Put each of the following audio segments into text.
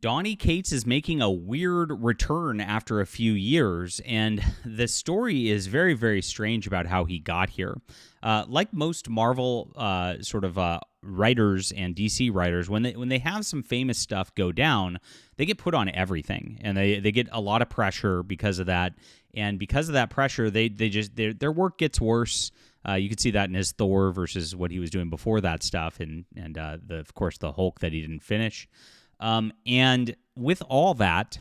Donny Cates is making a weird return after a few years, and the story is very, very strange about how he got here. Like most Marvel writers and DC writers, when they have some famous stuff go down, they get put on everything, and they get a lot of pressure because of that. And because of that pressure, their work gets worse. You could see that in his Thor versus what he was doing before that stuff, and of course the Hulk that he didn't finish. And with all that,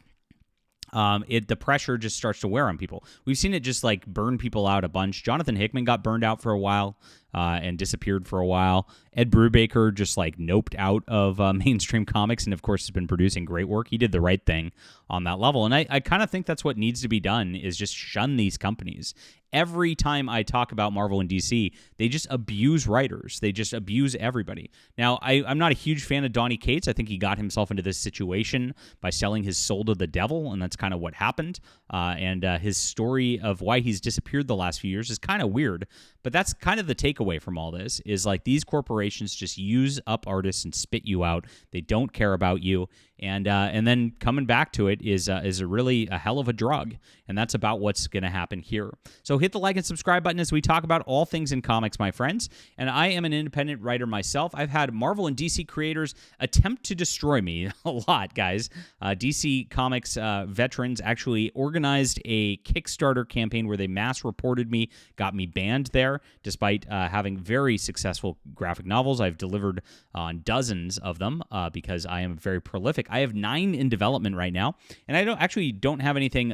the pressure just starts to wear on people. We've seen it just like burn people out a bunch. Jonathan Hickman got burned out for a while and disappeared for a while. Ed Brubaker just like noped out of mainstream comics and, of course, has been producing great work. He did the right thing on that level. And I kind of think that's what needs to be done is just shun these companies. Every time I talk about Marvel and DC, they just abuse writers. They just abuse everybody. Now, I'm not a huge fan of Donny Cates. I think he got himself into this situation by selling his soul to the devil, and that's kind of what happened. And his story of why he's disappeared the last few years is kind of weird. But that's kind of the takeaway from all this is like these corporations just use up artists and spit you out. They don't care about you. And then coming back to it is really a hell of a drug. And that's about what's going to happen here. So hit the like and subscribe button as we talk about all things in comics, my friends. And I am an independent writer myself. I've had Marvel and DC creators attempt to destroy me a lot, guys. DC Comics veterans actually organized a Kickstarter campaign where they mass reported me, got me banned there, despite having very successful graphic novels. I've delivered on dozens of them because I am very prolific. I have 9 in development right now, and I don't have anything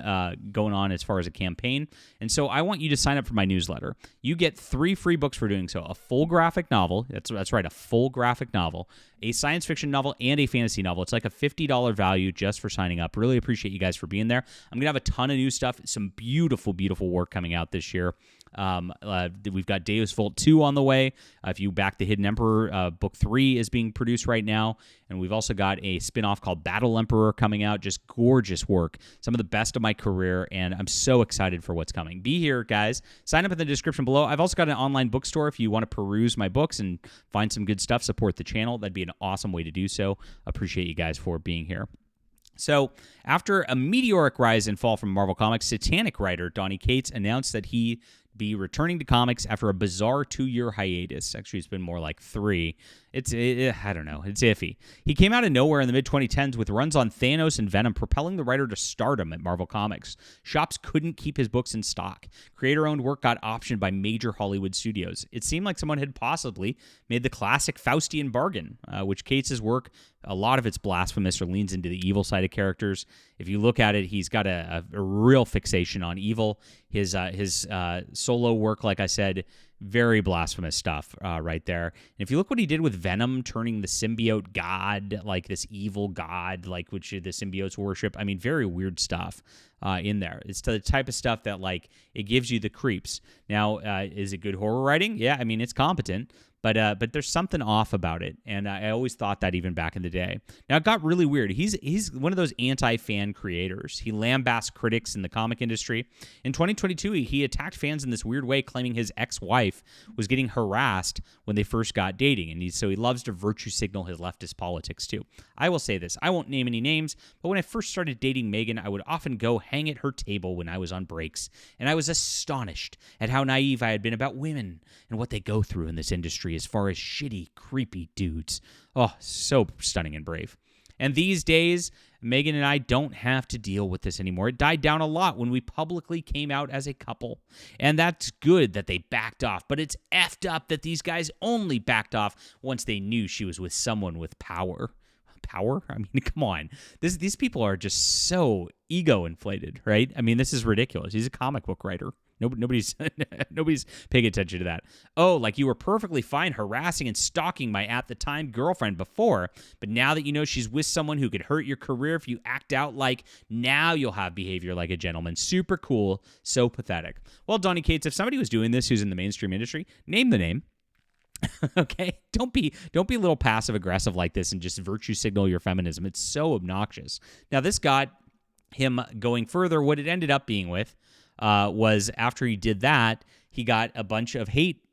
going on as far as a campaign. And so I want you to sign up for my newsletter. You get 3 free books for doing so: a full graphic novel. That's right, a full graphic novel, a science fiction novel, and a fantasy novel. It's like a $50 value just for signing up. Really appreciate you guys for being there. I'm gonna have a ton of new stuff, some beautiful, beautiful work coming out this year. We've got Deus Vult 2 on the way. If you back the Hidden Emperor, book 3 is being produced right now. And we've also got a spin-off called Battle Emperor coming out. Just gorgeous work. Some of the best of my career, and I'm so excited for what's coming. Be here, guys. Sign up in the description below. I've also got an online bookstore if you want to peruse my books and find some good stuff, support the channel. That'd be an awesome way to do so. Appreciate you guys for being here. So, after a meteoric rise and fall from Marvel Comics, Satanic writer Donny Cates announced that he be returning to comics after a bizarre 2-year hiatus. Actually, it's been more like 3. I don't know. It's iffy. He came out of nowhere in the mid-2010s with runs on Thanos and Venom, propelling the writer to stardom at Marvel Comics. Shops couldn't keep his books in stock. Creator-owned work got optioned by major Hollywood studios. It seemed like someone had possibly made the classic Faustian bargain, which Cates' work, a lot of it's blasphemous or leans into the evil side of characters. If you look at it, he's got a real fixation on evil. His solo work, like I said, very blasphemous stuff right there. And if you look what he did with Venom, turning the symbiote god, like this evil god, like which the symbiotes worship, I mean, very weird stuff in there. It's the type of stuff that, like, it gives you the creeps. Now, is it good horror writing? Yeah, I mean, it's competent. But there's something off about it, and I always thought that even back in the day. Now, it got really weird. He's one of those anti-fan creators. He lambasts critics in the comic industry. In 2022, he attacked fans in this weird way, claiming his ex-wife was getting harassed when they first got dating, and so he loves to virtue signal his leftist politics, too. I will say this. I won't name any names, but when I first started dating Megan, I would often go hang at her table when I was on breaks, and I was astonished at how naive I had been about women and what they go through in this industry as far as shitty, creepy dudes. Oh, so stunning and brave. And these days, Megan and I don't have to deal with this anymore. It died down a lot when we publicly came out as a couple. And that's good that they backed off, but it's effed up that these guys only backed off once they knew she was with someone with power. Power? I mean, come on. These people are just so ego-inflated, right? I mean, this is ridiculous. He's a comic book writer. Nobody's paying attention to that. Oh, like you were perfectly fine harassing and stalking my at-the-time girlfriend before, but now that you know she's with someone who could hurt your career if you act out like, now you'll have behavior like a gentleman. Super cool, so pathetic. Well, Donny Cates, if somebody was doing this who's in the mainstream industry, name the name. Okay, don't be a little passive aggressive like this and just virtue signal your feminism. It's so obnoxious. Now, this got him going further. What it ended up being with was after he did that, he got a bunch of hate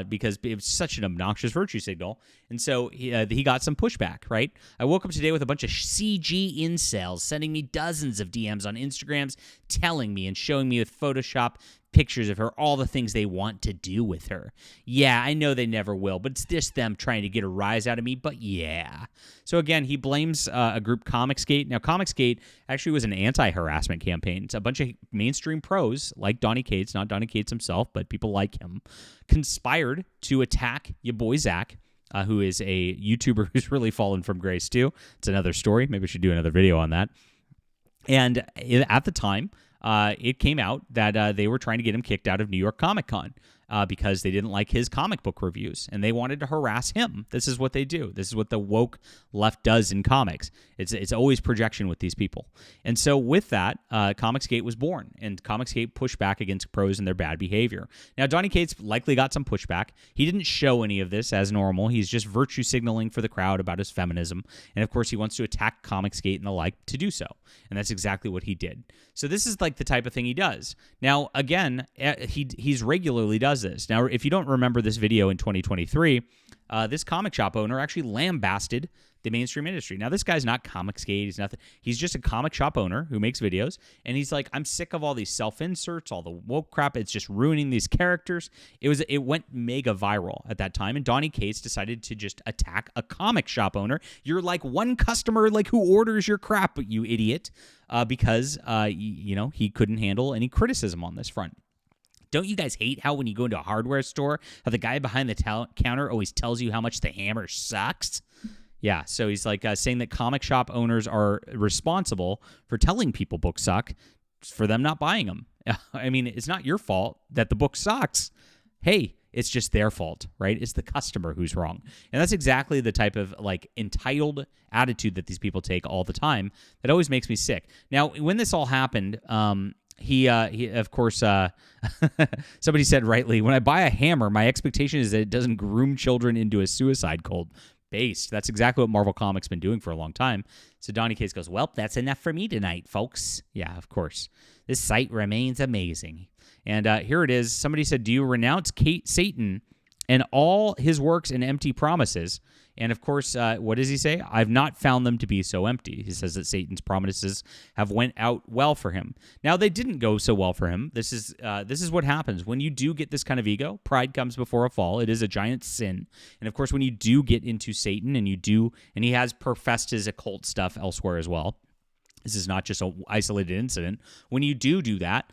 because it was such an obnoxious virtue signal. And so he got some pushback, right? I woke up today with a bunch of CG incels sending me dozens of DMs on Instagrams, telling me and showing me with Photoshop pictures of her, all the things they want to do with her. Yeah, I know they never will, but it's just them trying to get a rise out of me, but yeah. So again, he blames a group, Comicsgate. Now, Comicsgate actually was an anti-harassment campaign. It's a bunch of mainstream pros, like Donny Cates, not Donny Cates himself, but people like him, conspired to attack your boy Zach, who is a YouTuber who's really fallen from grace too. It's another story. Maybe we should do another video on that. And at the time, it came out that they were trying to get him kicked out of New York Comic Con because they didn't like his comic book reviews, and they wanted to harass him. This is what they do. This is what the woke left does in comics. It's always projection with these people. And so with that, Comicsgate was born, and Comicsgate pushed back against pros and their bad behavior. Now, Donny Cates likely got some pushback. He didn't show any of this as normal. He's just virtue signaling for the crowd about his feminism. And of course, he wants to attack Comicsgate and the like to do so. And that's exactly what he did. So this is like the type of thing he does. Now, again, he's regularly does this. Now, if you don't remember this video in 2023, this comic shop owner actually lambasted the mainstream industry. Now, this guy's not Comicsgate. He's nothing. He's just a comic shop owner who makes videos, and he's like, I'm sick of all these self-inserts, all the woke crap. It's just ruining these characters. It went mega viral at that time, and Donny Cates decided to just attack a comic shop owner. You're like one customer like who orders your crap, you idiot, because he couldn't handle any criticism on this front. Don't you guys hate how when you go into a hardware store, how the guy behind the counter always tells you how much the hammer sucks? Yeah, so he's like saying that comic shop owners are responsible for telling people books suck for them not buying them. I mean, it's not your fault that the book sucks. Hey, it's just their fault, right? It's the customer who's wrong. And that's exactly the type of like entitled attitude that these people take all the time that always makes me sick. Now, when this all happened, he of course, somebody said rightly, when I buy a hammer, my expectation is that it doesn't groom children into a suicide cult. Based. That's exactly what Marvel Comics been doing for a long time. So Donny Cates goes, well, that's enough for me tonight, folks. Yeah, of course. This site remains amazing. And here it is. Somebody said, do you renounce Satan and all his works and empty promises? And of course, what does he say? I've not found them to be so empty. He says that Satan's promises have went out well for him. Now, they didn't go so well for him. This is what happens. When you do get this kind of ego, pride comes before a fall. It is a giant sin. And of course, when you do get into Satan and he has professed his occult stuff elsewhere as well. This is not just an isolated incident. When you do that,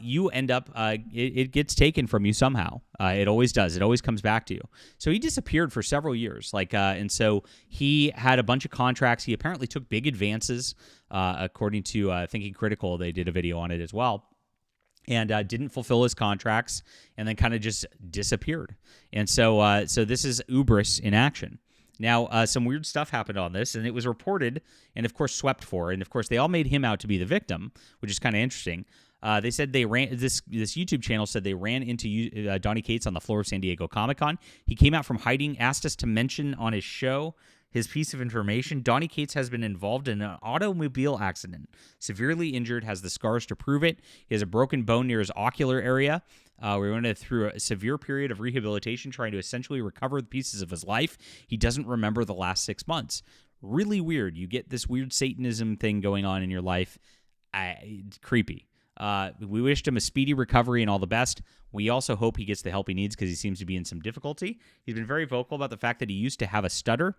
you end up, it gets taken from you somehow. It always does. It always comes back to you. So he disappeared for several years. And so he had a bunch of contracts. He apparently took big advances, according to Thinking Critical. They did a video on it as well. And didn't fulfill his contracts and then kind of just disappeared. And so this is hubris in action. Now, some weird stuff happened on this, and it was reported and, of course, swept for. And, of course, they all made him out to be the victim, which is kind of interesting. They said they ran this YouTube channel said they ran into Donny Cates on the floor of San Diego Comic-Con. He came out from hiding, asked us to mention on his show his piece of information. Donny Cates has been involved in an automobile accident, severely injured, has the scars to prove it. He has a broken bone near his ocular area. We went through a severe period of rehabilitation, trying to essentially recover the pieces of his life. He doesn't remember the last 6 months. Really weird. You get this weird Satanism thing going on in your life. Creepy. We wished him a speedy recovery and all the best. We also hope he gets the help he needs because he seems to be in some difficulty. He's been very vocal about the fact that he used to have a stutter,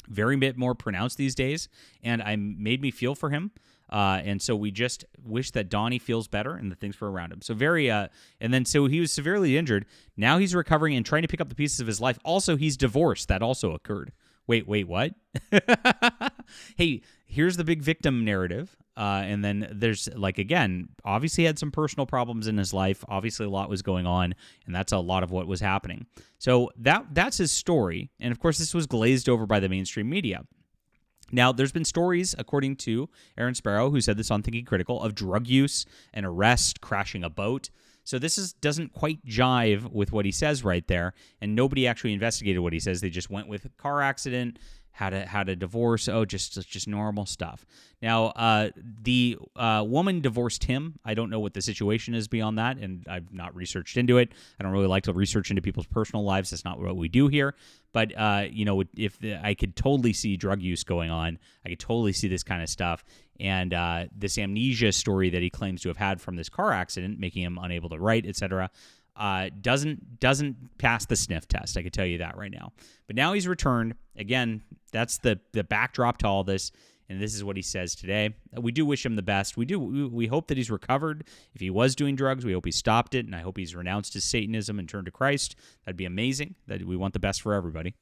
very bit more pronounced these days, and it made me feel for him. And so we just wish that Donny feels better and the things for around him. So so he was severely injured. Now he's recovering and trying to pick up the pieces of his life. Also, he's divorced. That also occurred. Wait, what? Hey, here's the big victim narrative. And then there's, again, obviously had some personal problems in his life. Obviously, a lot was going on, and that's a lot of what was happening. So that's his story. And, of course, this was glazed over by the mainstream media. Now, there's been stories, according to Aaron Sparrow, who said this on Thinking Critical, of drug use, an arrest, crashing a boat. So this doesn't quite jive with what he says right there, and nobody actually investigated what he says. They just went with car accident, had a divorce. Oh, just normal stuff. Now, the woman divorced him. I don't know what the situation is beyond that, and I've not researched into it. I don't really like to research into people's personal lives. That's not what we do here. But I could totally see drug use going on. I could totally see this kind of stuff. And this amnesia story that he claims to have had from this car accident, making him unable to write, etc., doesn't pass the sniff test. I can tell you that right now. But now he's returned. Again, that's the backdrop to all this, and this is what he says today. We do wish him the best. We hope that he's recovered. If he was doing drugs, we hope he stopped it, and I hope he's renounced his Satanism and turned to Christ. That'd be amazing. We want the best for everybody.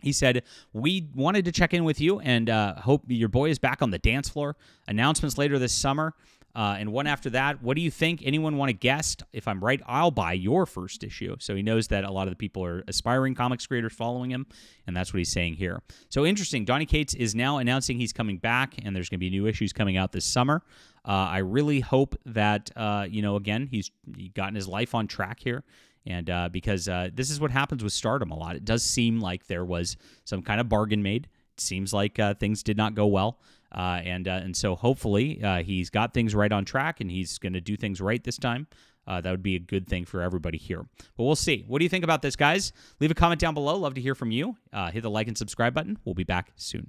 He said, we wanted to check in with you and hope your boy is back on the dance floor. Announcements later this summer. And one after that. What do you think? Anyone want to guess? If I'm right, I'll buy your first issue. So he knows that a lot of the people are aspiring comics creators following him, and that's what he's saying here. So interesting. Donny Cates is now announcing he's coming back, and there's going to be new issues coming out this summer. I really hope that, again, he's gotten his life on track here. And because this is what happens with stardom a lot. It does seem like there was some kind of bargain made. It seems like things did not go well. And so hopefully he's got things right on track and he's going to do things right this time. That would be a good thing for everybody here. But we'll see. What do you think about this, guys? Leave a comment down below. Love to hear from you. Hit the like and subscribe button. We'll be back soon.